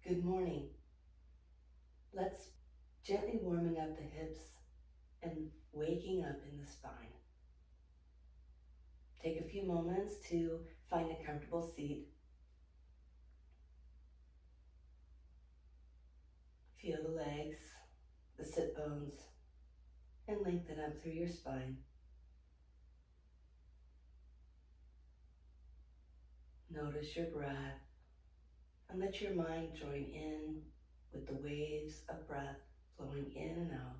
Good morning. Let's gently warming up the hips and waking up in the spine. Take a few moments to find a comfortable seat. Feel the legs, the sit bones, and lengthen up through your spine. Notice your breath and let your mind join in with the waves of breath flowing in and out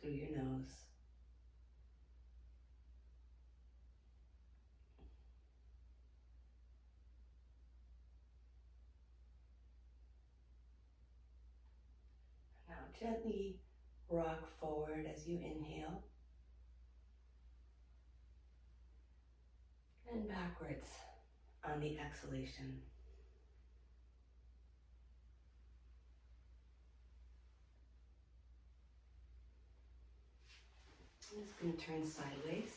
through your nose. Now gently rock forward as you inhale and backwards on the exhalation. I'm just going to turn sideways.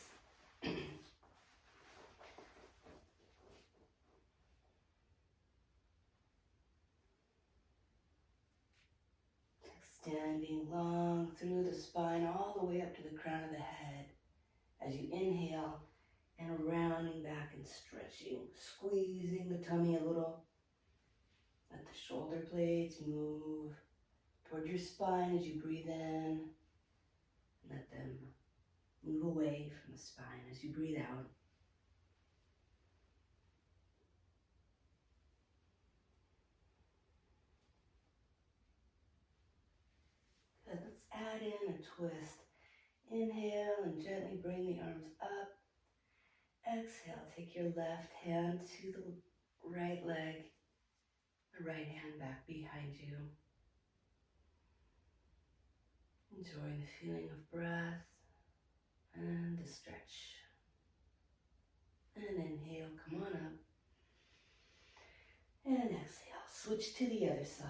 Extending long through the spine all the way up to the crown of the head as you inhale and rounding back and stretching, squeezing the tummy a little. Let the shoulder blades move toward your spine as you breathe in. Let them move away from the spine as you breathe out. Good. Let's add in a twist. Inhale and gently bring the arms up. Exhale, take your left hand to the right leg, the right hand back behind you. Enjoying the feeling of breath and the stretch. And inhale, come on up. And exhale, switch to the other side.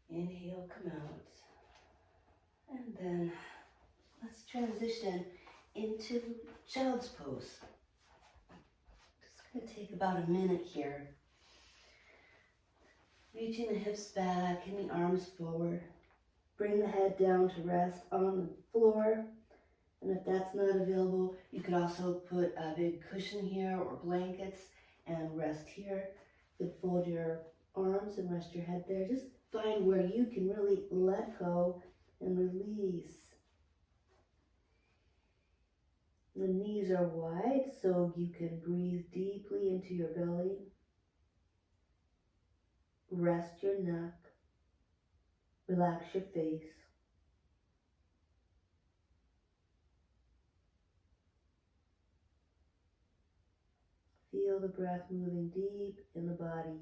Inhale, come out. And then let's transition into child's pose. Just going to take about a minute here. Reaching the hips back and the arms forward. Bring the head down to rest on the floor. And if that's not available, you could also put a big cushion here or blankets and rest here. You could fold your arms and rest your head there. Just find where you can really let go and release. The knees are wide so you can breathe deeply into your belly. Rest your neck. Relax your face. Feel the breath moving deep in the body,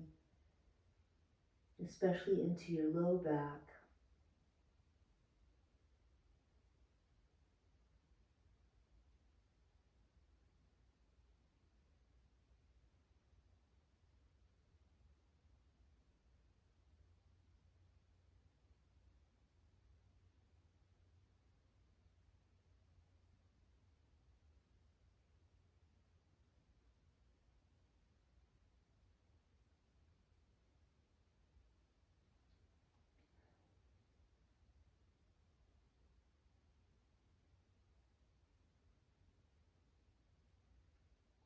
especially into your low back.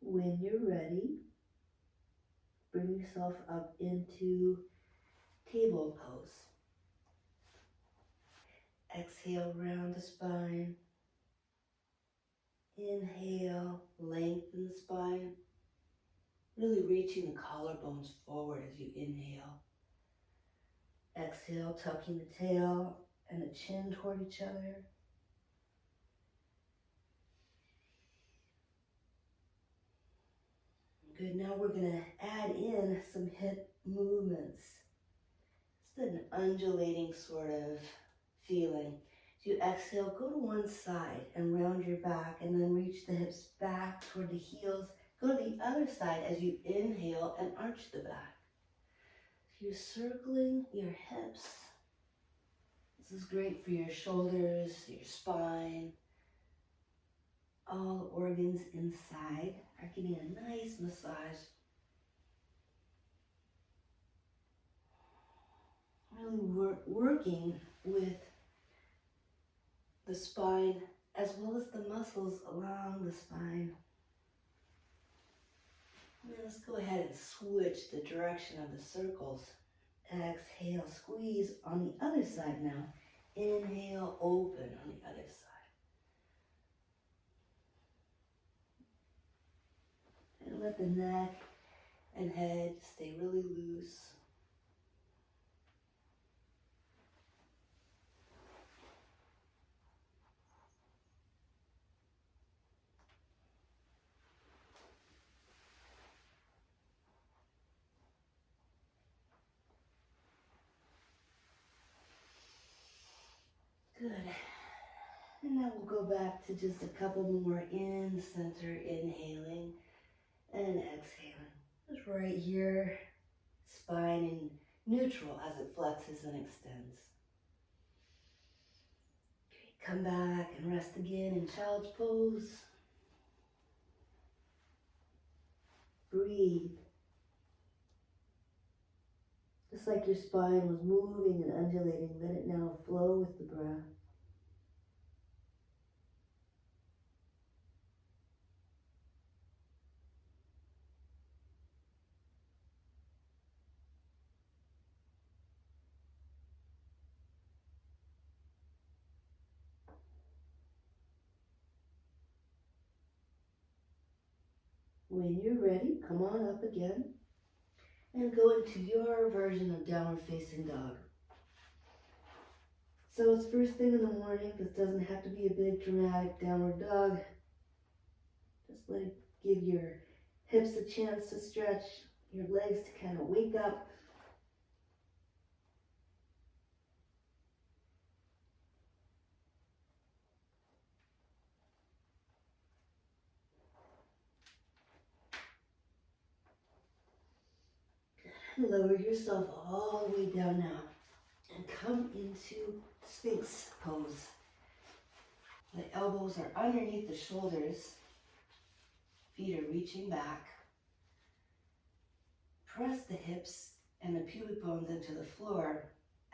When you're ready, bring yourself up into table pose. Exhale, round the spine. Inhale, lengthen the spine. Really reaching the collarbones forward as you inhale. Exhale, tucking the tail and the chin toward each other. Good, now we're going to add in some hip movements. It's an undulating sort of feeling. As you exhale, go to one side and round your back and then reach the hips back toward the heels. Go to the other side as you inhale and arch the back. So you're circling your hips. This is great for your shoulders, your spine. All organs inside are getting a nice massage. Really working with the spine as well as the muscles along the spine. Now let's go ahead and switch the direction of the circles. Exhale, squeeze on the other side now. Inhale, open on the other side. And let the neck and head stay really loose. Good. And now we'll go back to just a couple more in center, inhaling and exhaling. Just right here, spine in neutral as it flexes and extends. Okay, come back and rest again in child's pose. Breathe. Just like your spine was moving and undulating, let it now flow with the breath. When you're ready, come on up again and go into your version of downward facing dog. So it's first thing in the morning. This doesn't have to be a big dramatic downward dog. Just let it give your hips a chance to stretch, your legs to kind of wake up. And lower yourself all the way down now and come into Sphinx pose. The elbows are underneath the shoulders. Feet are reaching back. Press the hips and the pubic bones into the floor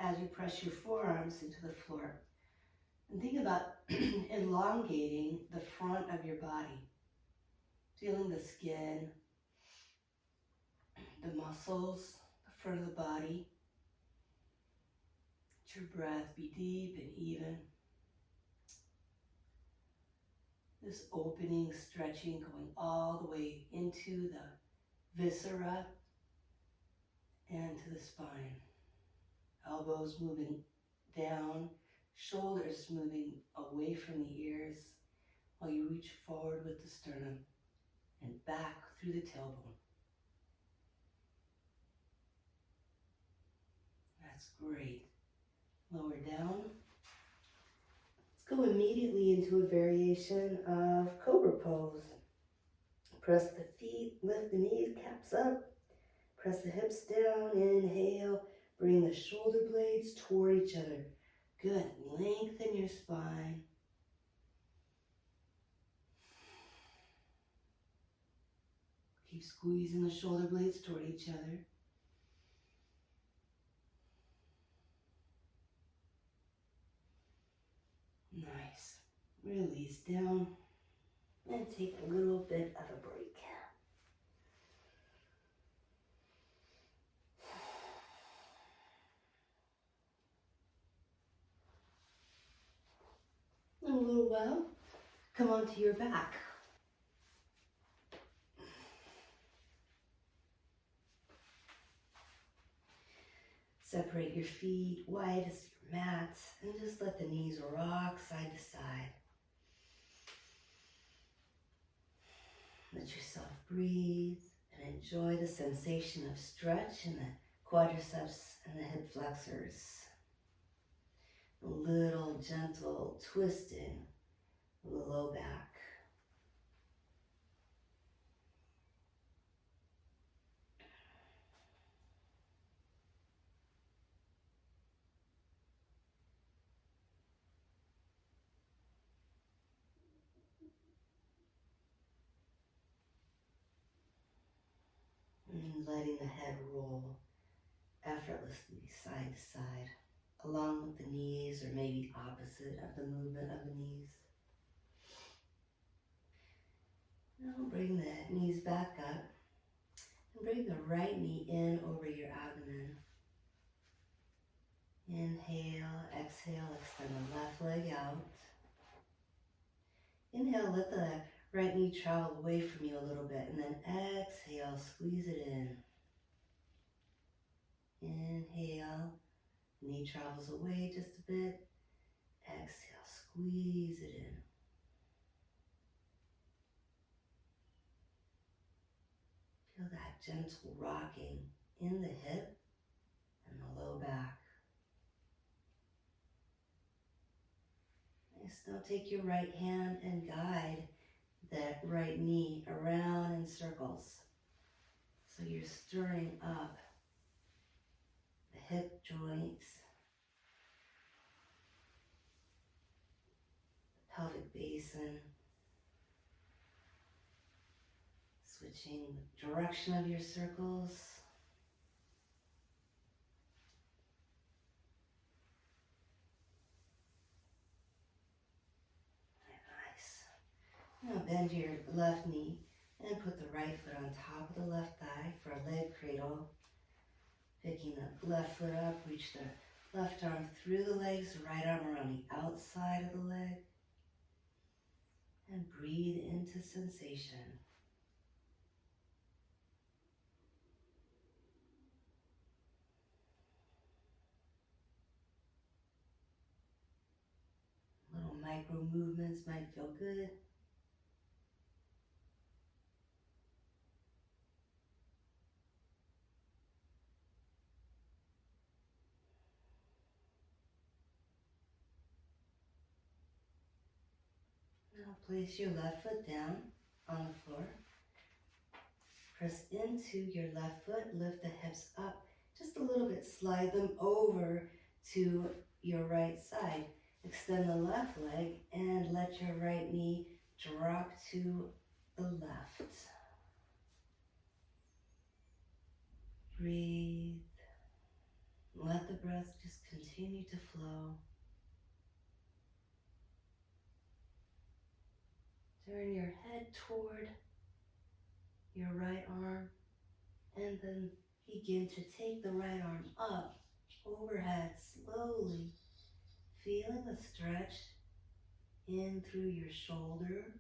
as you press your forearms into the floor. And think about elongating the front of your body. Feeling the skin, the muscles, the front of the body. Let your breath be deep and even. This opening, stretching, going all the way into the viscera and to the spine. Elbows moving down, shoulders moving away from the ears while you reach forward with the sternum and back through the tailbone. That's great. Lower down. Let's go immediately into a variation of cobra pose. Press the feet, lift the knees, caps up. Press the hips down, inhale. Bring the shoulder blades toward each other. Good, lengthen your spine. Keep squeezing the shoulder blades toward each other. Nice. Release down and take a little bit of a break. In a little while, come onto your back. Separate your feet wide as your mat and just let the knees rock side to side. Let yourself breathe and enjoy the sensation of stretch in the quadriceps and the hip flexors. A little gentle twisting of the low back. letting the head roll effortlessly side to side, along with the knees, or maybe opposite of the movement of the knees. Now bring the knees back up and bring the right knee in over your abdomen. Inhale, exhale, extend the left leg out. Inhale, let the right knee travel away from you a little bit, and then exhale, squeeze it in. Inhale, knee travels away just a bit. Exhale, squeeze it in. Feel that gentle rocking in the hip and the low back. Nice. Now take your right hand and guide that right knee around in circles. So you're stirring up the hip joints, the pelvic basin, switching the direction of your circles. Nice. Now bend your left knee and put the right foot on top of the left thigh for a leg cradle. Picking the left foot up, reach the left arm through the legs, the right arm around the outside of the leg. And breathe into sensation. Little micro movements might feel good. Now place your left foot down on the floor. Press into your left foot, lift the hips up just a little bit, slide them over to your right side. Extend the left leg and let your right knee drop to the left. Breathe. Let the breath just continue to flow. Turn your head toward your right arm and then begin to take the right arm up, overhead, slowly, feeling the stretch in through your shoulder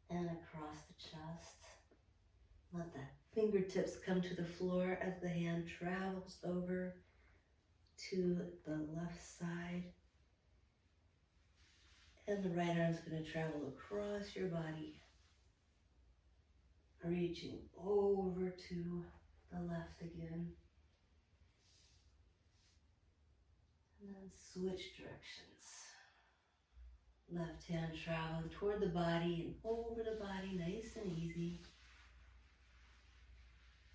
and across the chest. Let the fingertips come to the floor as the hand travels over to the left side. And the right arm's going to travel across your body, reaching over to the left again. And then switch directions. Left hand traveling toward the body and over the body, nice and easy.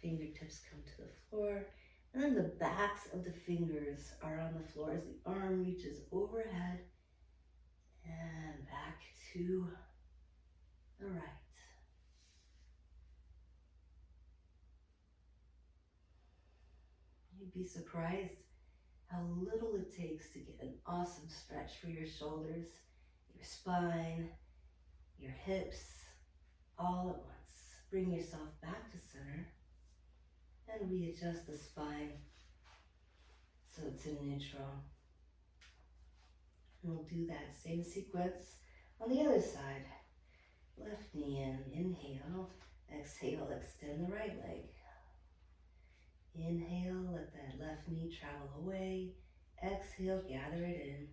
Fingertips come to the floor. And then the backs of the fingers are on the floor as the arm reaches overhead and back to the right. You'd be surprised how little it takes to get an awesome stretch for your shoulders, your spine, your hips, all at once. Bring yourself back to center and readjust the spine so it's in neutral. And we'll do that same sequence on the other side. Left knee in, inhale, exhale, extend the right leg. Inhale, let that left knee travel away. Exhale, gather it in.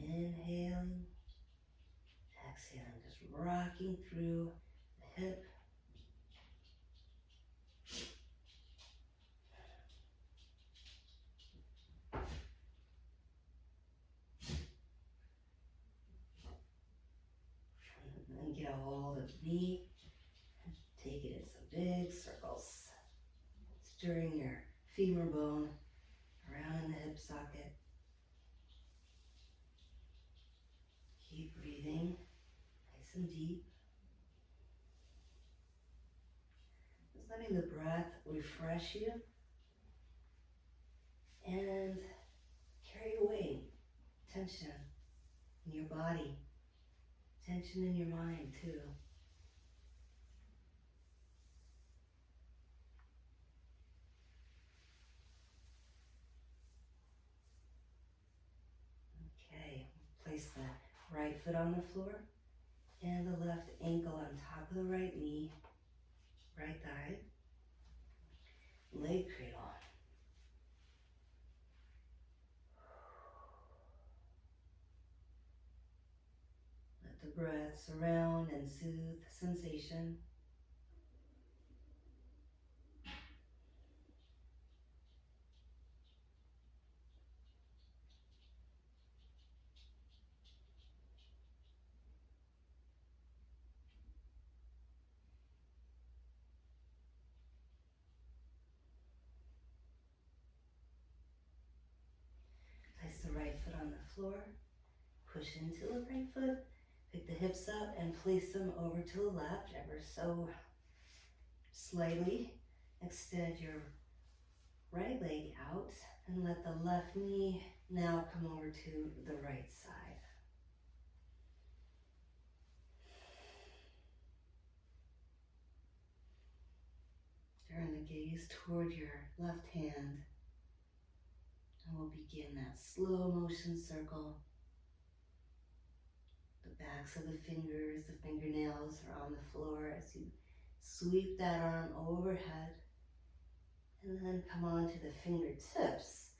Inhaling, exhaling, just rocking through the hip. And get a hold of the knee. Take it in some big circles. Stirring your femur bone around in the hip socket. Keep breathing nice and deep. Just letting the breath refresh you and carry away tension in your body, tension in your mind too. Okay, place the right foot on the floor and the left ankle on top of the right knee, right thigh, leg cradle. Let the breath surround and soothe sensation. Place the right foot on the floor, push into the right foot, pick the hips up and place them over to the left ever so slightly. Extend your right leg out and let the left knee now come over to the right side. Turn the gaze toward your left hand and we'll begin that slow motion circle. The backs of the fingers, the fingernails are on the floor as you sweep that arm overhead and then come on to the fingertips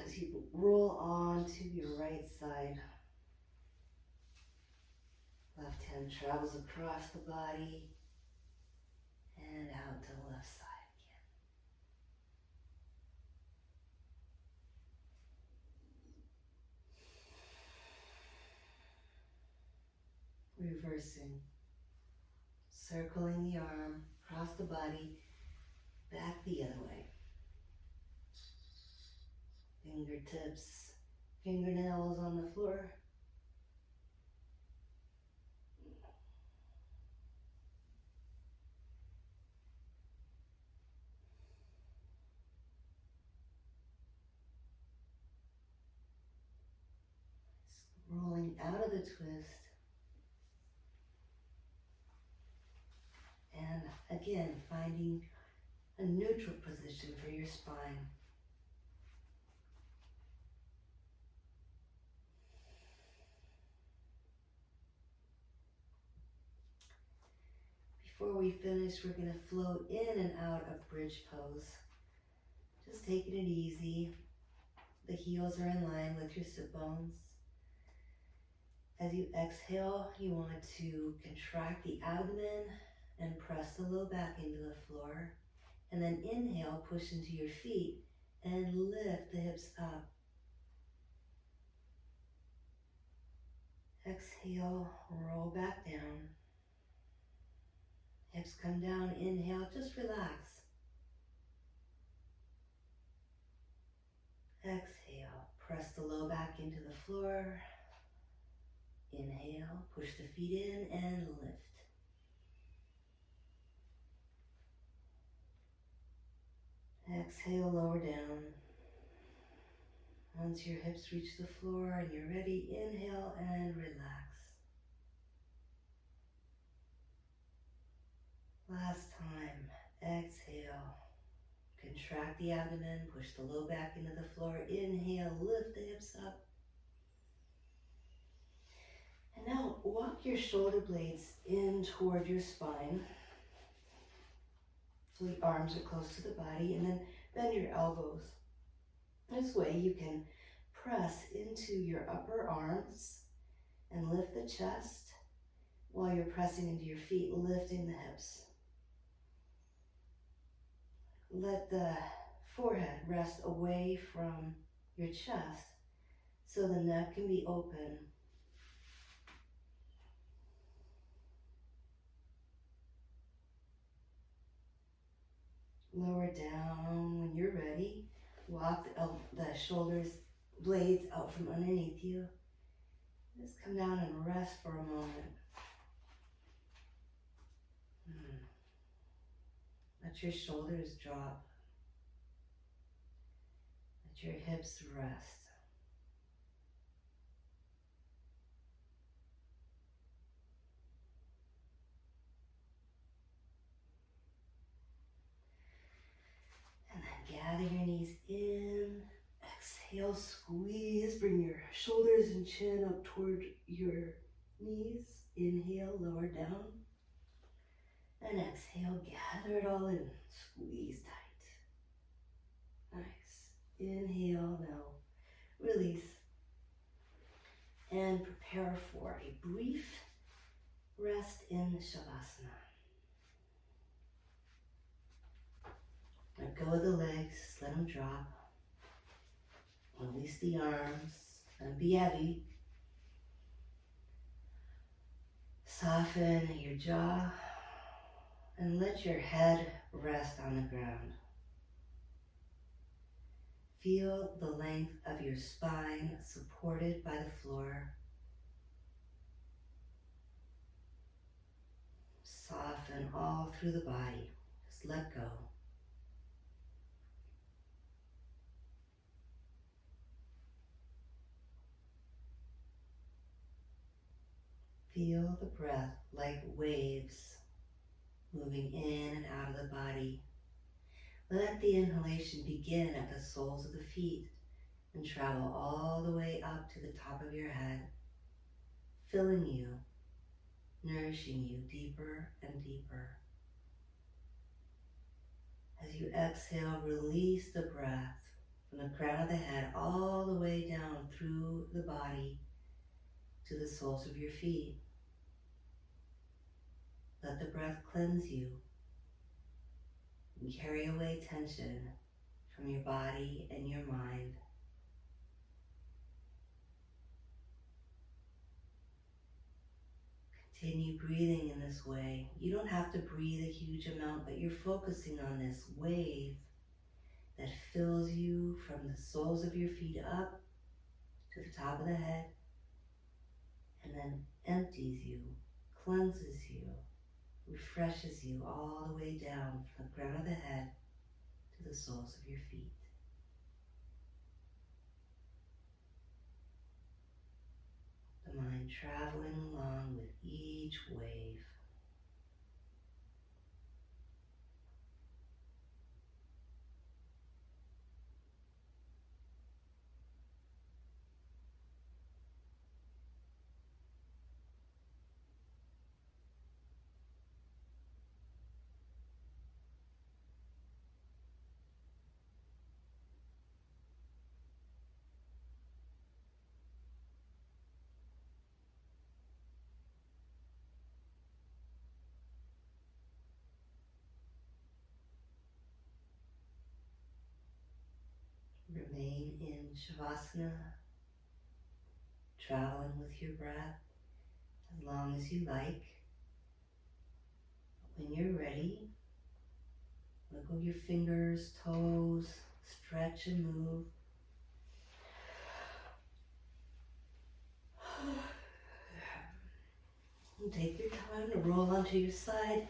as you roll on to your right side. Left hand travels across the body and out to the left side again. Reversing, circling the arm across the body, back the other way. Fingertips, fingernails on the floor. Rolling out of the twist. And again, finding a neutral position for your spine. Before we finish, we're going to float in and out of bridge pose. Just taking it easy. The heels are in line with your sit bones. As you exhale, you want to contract the abdomen and press the low back into the floor. And then inhale, push into your feet and lift the hips up. Exhale, roll back down. Hips come down, inhale, just relax. Exhale, press the low back into the floor. Inhale, push the feet in and lift. Exhale, lower down. Once your hips reach the floor and you're ready, inhale and relax. Last time, exhale. Contract the abdomen, push the low back into the floor. Inhale, lift the hips up. And now walk your shoulder blades in toward your spine. So the arms are close to the body, and then bend your elbows. This way you can press into your upper arms and lift the chest while you're pressing into your feet, lifting the hips. Let the forehead rest away from your chest so the neck can be open. Lower down when you're ready. Walk the shoulders, blades out from underneath you. Just come down and rest for a moment. Let your shoulders drop. Let your hips rest. And then gather your knees in. Exhale, squeeze. Bring your shoulders and chin up toward your knees. Inhale, lower down. And exhale, gather it all in. Squeeze tight. Nice. Inhale, now release. And prepare for a brief rest in Shavasana. Let go of the legs, let them drop. Release the arms, and be heavy. Soften your jaw and let your head rest on the ground. Feel the length of your spine supported by the floor. Soften all through the body. Just let go. Feel the breath like waves moving in and out of the body. Let the inhalation begin at the soles of the feet and travel all the way up to the top of your head, filling you, nourishing you deeper and deeper. As you exhale, release the breath from the crown of the head all the way down through the body to the soles of your feet. Let the breath cleanse you and carry away tension from your body and your mind. Continue breathing in this way. You don't have to breathe a huge amount, but you're focusing on this wave that fills you from the soles of your feet up to the top of the head, and then empties you, cleanses you, refreshes you all the way down from the crown of the head to the soles of your feet. The mind traveling along with each wave. Remain in Shavasana, traveling with your breath as long as you like. When you're ready, wiggle your fingers, toes, stretch and move. And take your time to roll onto your side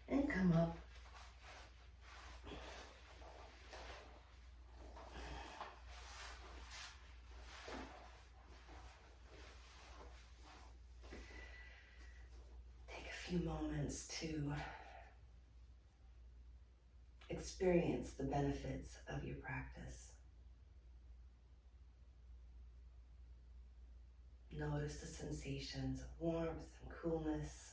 and come up. Take a few moments to experience the benefits of your practice. Notice the sensations of warmth and coolness,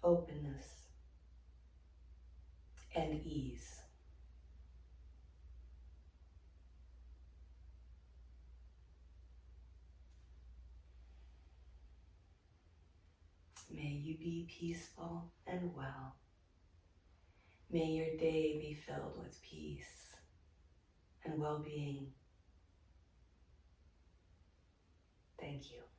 openness, and ease. May you be peaceful and well. May your day be filled with peace and well-being. Thank you.